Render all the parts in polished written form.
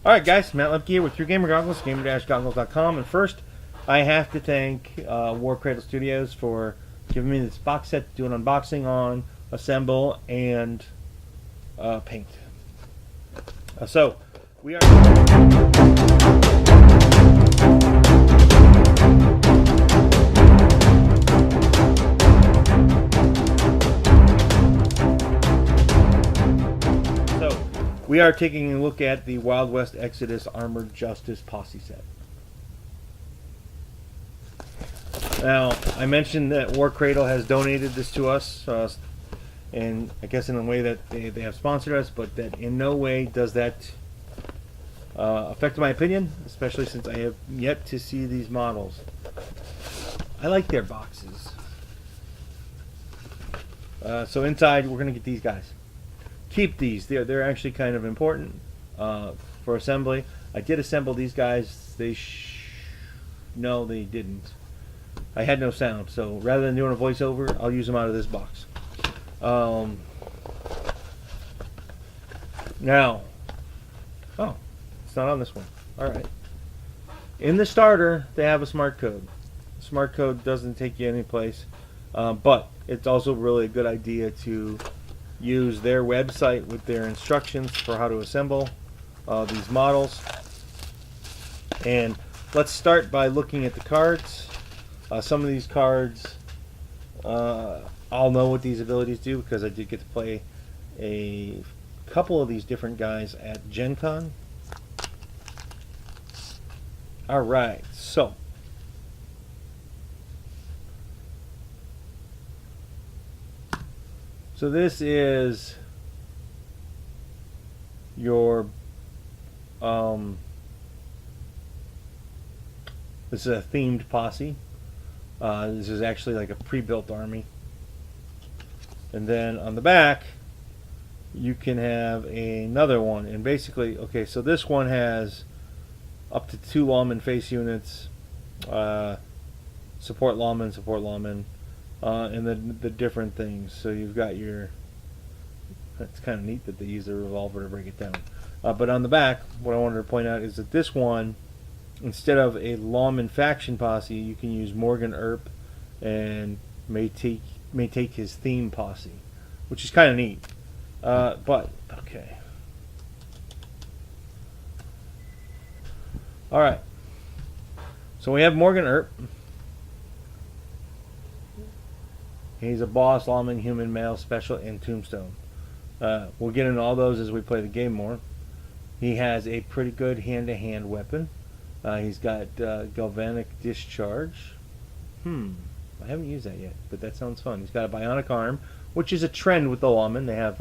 Alright guys, Matt Lemke here with 3 Gamer Goggles, gamer-goggles.com, and first I have to thank Warcradle Studios for giving me this box set to do an unboxing on, assemble, and paint. So, we are... We are taking a look at the Wild West Exodus Armored Justice posse set. Now, I mentioned that Warcradle has donated this to us, and I guess in a way that they have sponsored us, but that in no way does that affect my opinion, especially since I have yet to see these models. I like their boxes. So inside, we're going to get these guys. Keep these. They're actually kind of important for assembly. I did assemble these guys. No, they didn't. I had no sound, so rather than doing a voiceover, I'll use them out of this box. Now, oh, it's not on this one. All right. In the starter, they have a smart code. Smart code doesn't take you any place, but it's also really a good idea to use their website with their instructions for how to assemble these models. And let's start by looking at the cards. Some of these cards I'll know what these abilities do because I did get to play a couple of these different guys at Gen Con. Alright, so this is your this is a themed posse. This is actually like a pre-built army, and then on the back you can have another one. And basically, okay, so this one has up to 2 lawman face units, support lawman, and the different things. So you've got your... It's kind of neat that they use the revolver to break it down. But on the back, what I wanted to point out is that this one, instead of a lawman faction posse, you can use Morgan Earp and may take his theme posse, which is kind of neat. But okay. All right. So we have Morgan Earp. He's a boss, lawman, human, male, special, and tombstone. We'll get into all those as we play the game more. He has a pretty good hand-to-hand weapon. He's got galvanic discharge. I haven't used that yet, but that sounds fun. He's got a bionic arm, which is a trend with the lawmen. They have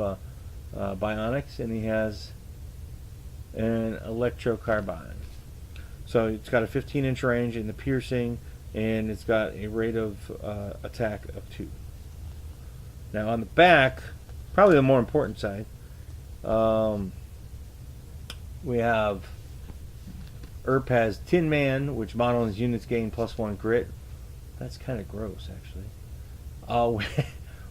bionics, and he has an electrocarbine. So it's got a 15-inch range in the piercing, and it's got a rate of attack of 2. Now on the back, probably the more important side, we have Earp has Tin Man, which model his units gain +1 grit. That's kind of gross, actually.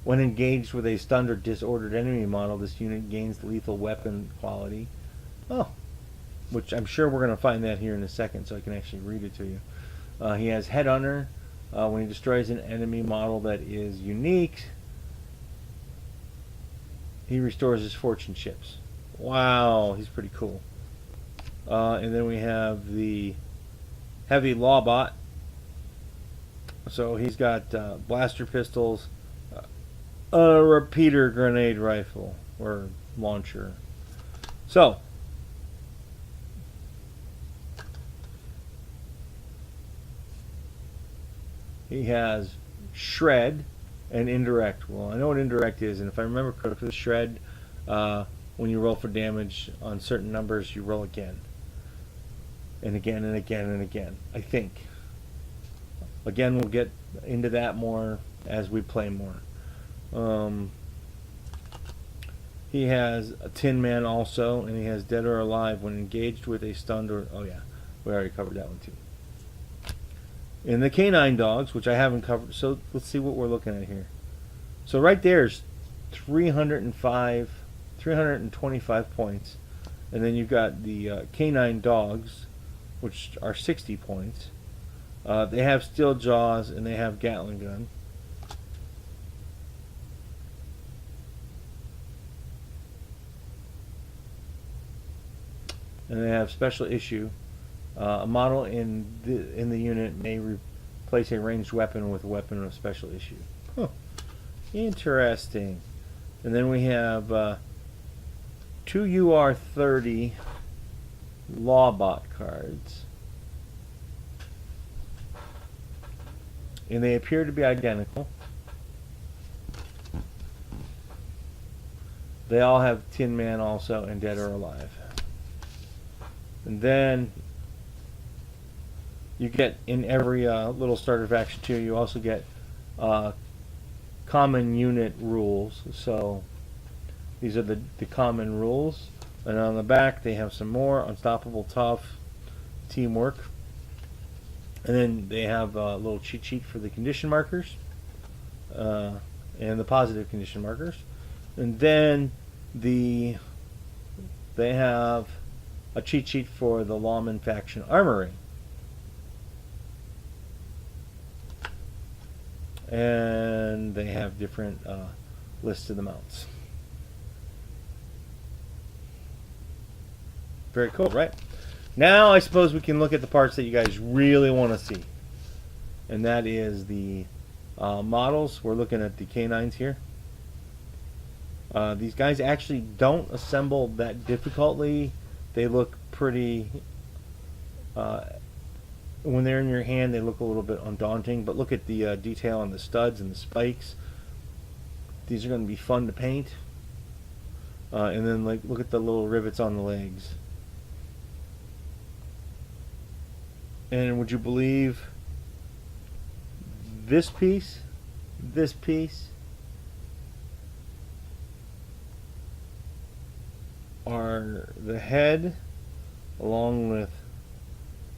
When engaged with a stunned or disordered enemy model, this unit gains lethal weapon quality. Oh, which I'm sure we're going to find that here in a second, so I can actually read it to you. He has Headhunter. When he destroys an enemy model that is unique, he restores his fortune chips. Wow, he's pretty cool. And then we have the Heavy Lawbot. So he's got blaster pistols, a repeater grenade rifle or launcher. So he has Shred and Indirect. Well, I know what Indirect is, and if I remember correctly, Shred, when you roll for damage on certain numbers, you roll again. And again and again and again, I think. Again, we'll get into that more as we play more. He has a Tin Man also, and he has Dead or Alive when engaged with a stunned or... Oh yeah, we already covered that one too. In the Canine Dogs, which I haven't covered, so let's see what we're looking at here. So right there's 325 points. And then you've got the canine dogs, which are 60 points. They have steel jaws and they have Gatling gun. And they have special issue. A model in the unit may replace a ranged weapon with a weapon of special issue. Huh. Interesting. And then we have 2 UR30 Lawbot cards. And they appear to be identical. They all have Tin Man also and Dead or Alive. And then you get in every little starter faction tier, you also get common unit rules. So these are the common rules. And on the back they have some more: unstoppable, tough, teamwork. And then they have a little cheat sheet for the condition markers and the positive condition markers. And then they have a cheat sheet for the Lawman faction armory. And they have different lists of the mounts. Very cool, right? Now I suppose we can look at the parts that you guys really want to see. And that is the models. We're looking at the canines here. These guys actually don't assemble that difficultly. They look pretty, when they're in your hand, they look a little bit undaunting. But look at the detail on the studs and the spikes. These are going to be fun to paint. And then look at the little rivets on the legs. And would you believe this piece are the head along with,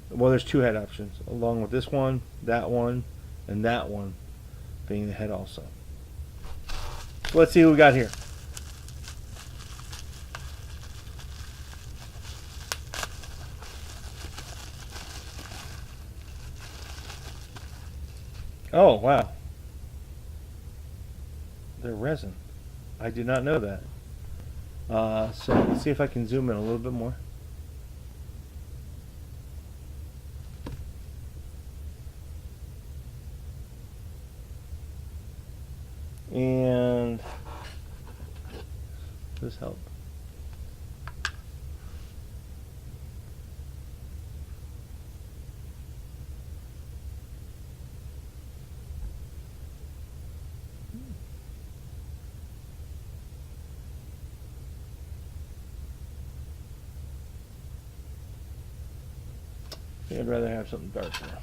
well, there's 2 head options, along with this one, and that one being the head also. So let's see who we got here. Oh, wow. They're resin. I did not know that. So let's see if I can zoom in a little bit more. And does this help? I'd rather have something darker.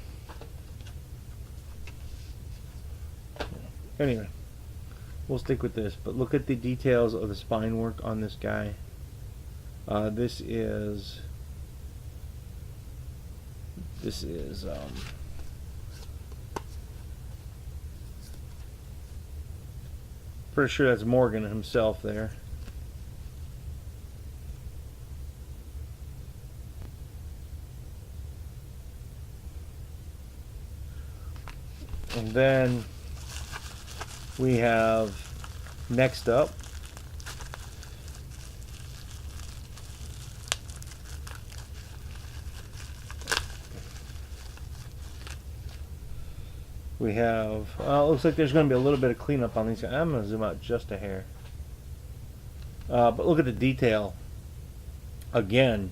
Anyway, we'll stick with this, but look at the details of the spine work on this guy. This is pretty sure that's Morgan himself there. And then we have next up we have looks like there's going to be a little bit of cleanup on these guys. I'm going to zoom out just a hair, but look at the detail again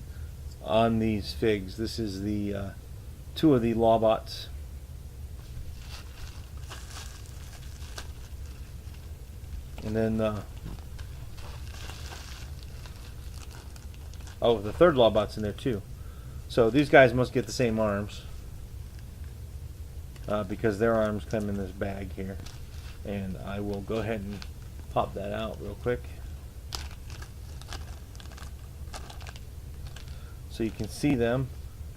on these figs. This is the 2 of the Lawbots. And then, oh, the 3rd Lawbot's in there too. So these guys must get the same arms because their arms come in this bag here. And I will go ahead and pop that out real quick so you can see them.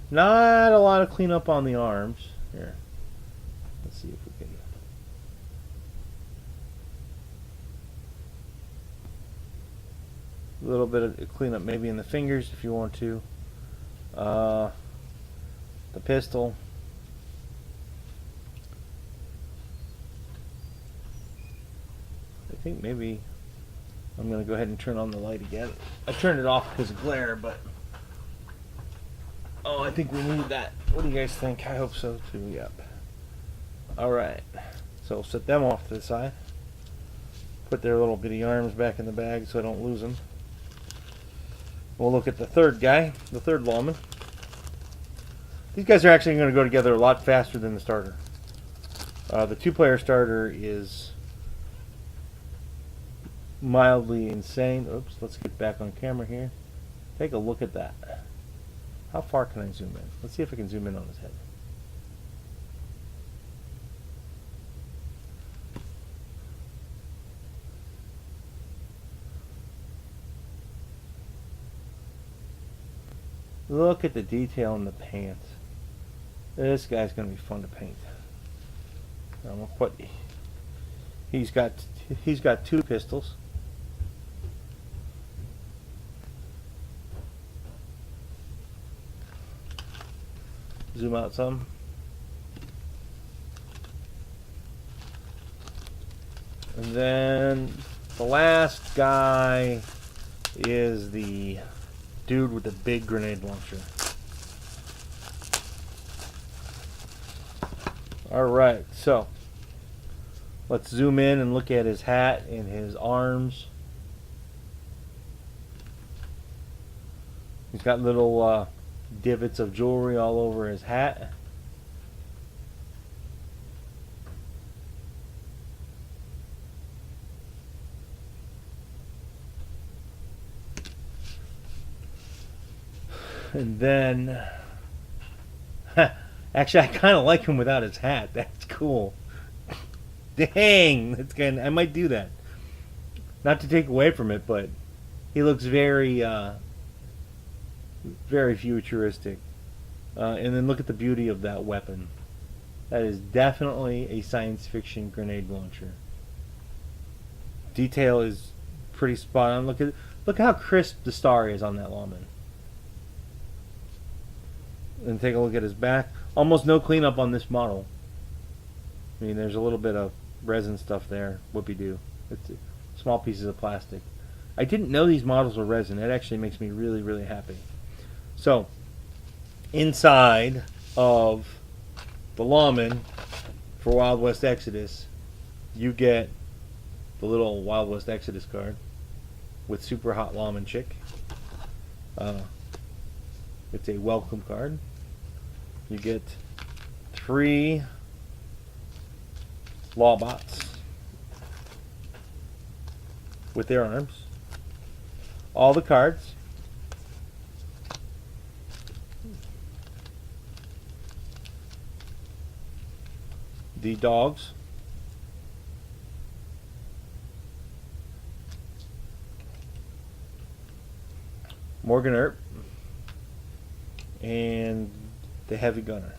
Not a lot of cleanup on the arms. Here, let's see if we can. A little bit of cleanup maybe in the fingers if you want to. The pistol. I think maybe I'm going to go ahead and turn on the light again. I turned it off because of glare, but oh, I think we need that. What do you guys think? I hope so too. Yep. Alright. So set them off to the side. Put their little bitty arms back in the bag so I don't lose them. We'll look at the third guy, the third lawman. These guys are actually going to go together a lot faster than the starter. The two-player starter is mildly insane. Oops, let's get back on camera here. Take a look at that. How far can I zoom in? Let's see if I can zoom in on his head. Look at the detail in the pants. This guy's going to be fun to paint. I'm going to put. He's got two pistols. Zoom out some. And then the last guy is the dude with the big grenade launcher. Alright, so let's zoom in and look at his hat and his arms. He's got little divots of jewelry all over his hat. And then, actually, I kind of like him without his hat. That's cool. Dang, that's kind. I might do that. Not to take away from it, but he looks very, very futuristic. And then look at the beauty of that weapon. That is definitely a science fiction grenade launcher. Detail is pretty spot on. Look how crisp the star is on that lawman. And take a look at his back. Almost no cleanup on this model. I mean, there's a little bit of resin stuff there. Whoopie-doo. It's small pieces of plastic. I didn't know these models were resin. That actually makes me really, really happy. So, inside of the lawman for Wild West Exodus, you get the little Wild West Exodus card with Super Hot Lawman Chick. It's a welcome card. You get 3 Lawbots with their arms. All the cards. The dogs. Morgan Earp. And the heavy gunner,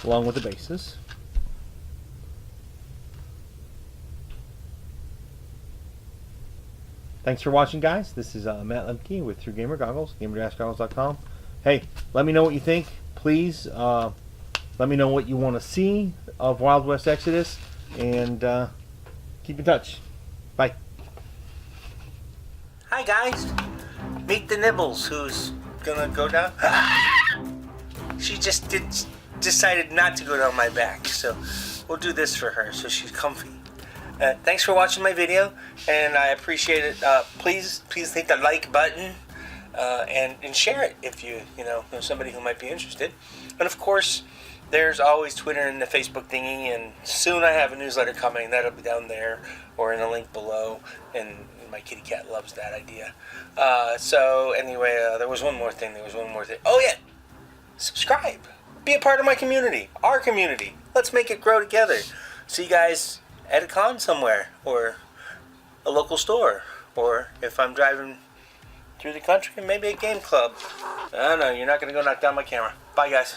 along with the bases. Thanks for watching, guys. This is Matt Lemke with True Gamer Goggles, gamer-goggles.com. Hey, let me know what you think. Please let me know what you want to see of Wild West Exodus, and keep in touch. Bye. Hi, guys. Meet the Nibbles, who's gonna go down. She just decided not to go down my back, so we'll do this for her so she's comfy. Thanks for watching my video, and I appreciate it. Please hit the like button and share it if you know somebody who might be interested. And of course, there's always Twitter and the Facebook thingy, and soon I have a newsletter coming. That'll be down there or in the link below, and my kitty cat loves that idea. So anyway, there was one more thing. Oh yeah, subscribe. Be a part of my community, our community. Let's make it grow together. See you guys at a con somewhere, or a local store, or if I'm driving through the country, maybe a game club. I don't know. You're not gonna go knock down my camera. Bye, guys.